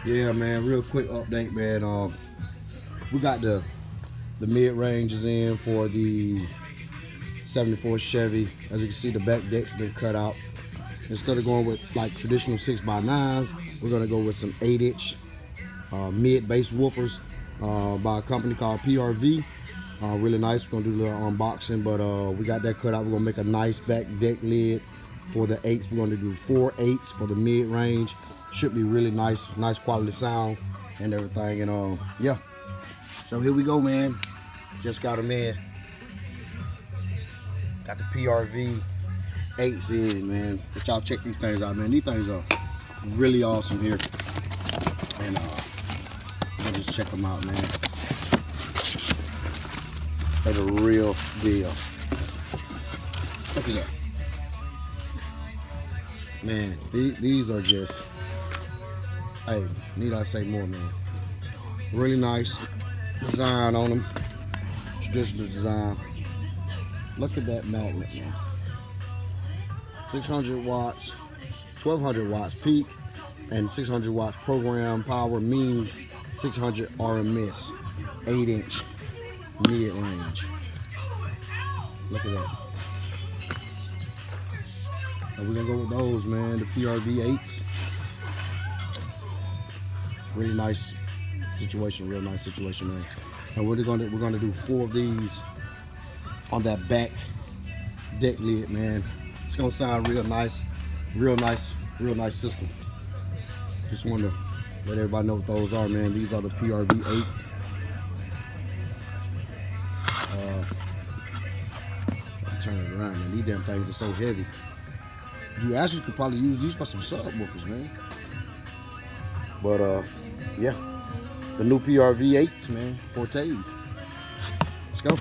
Yeah, man, real quick update, man. We got the mid-ranges in for the 74 Chevy. As you can see, the back deck's been cut out. Instead of going with like traditional 6x9s, we're gonna go with some 8-inch mid-bass woofers by a company called PRV. Really nice. We're gonna do a little unboxing, but we got that cut out. We're gonna make a nice back deck lid for the 8s. We're gonna do 4 8s for the mid-range. Should be really nice quality sound and everything. And yeah, so here we go, man. Just got them in. Got the PRV 8s in, man. But y'all check these things out, man. These things are really awesome here. And I'll just check them out, man. They're the real deal. Look at that. Man, these are just, hey, need I say more, man. Really nice design on them. Traditional design. Look at that magnet, man. 600 watts, 1200 watts peak, and 600 watts program power means 600 RMS, 8-inch mid-range. Look at that. And we're gonna go with those, man. The PRV 8s. Really nice situation, real nice situation, man. And we're gonna do 4 of these on that back deck lid, man. It's gonna sound real nice system. Just wanted to let everybody know what those are, man. These are the PRV 8. Turn it around, man. These damn things are so heavy. You actually could probably use these for some subwoofers, man. But yeah, the new PRV 8s, man, FORTEs. Let's go.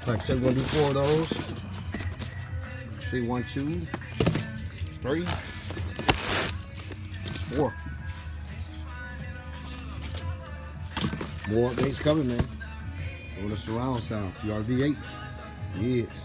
Like I said, we're gonna do 4 of those. See, 1, 2, 3, 4. More updates coming, man. On the surround sound, PRV 8s. Yes.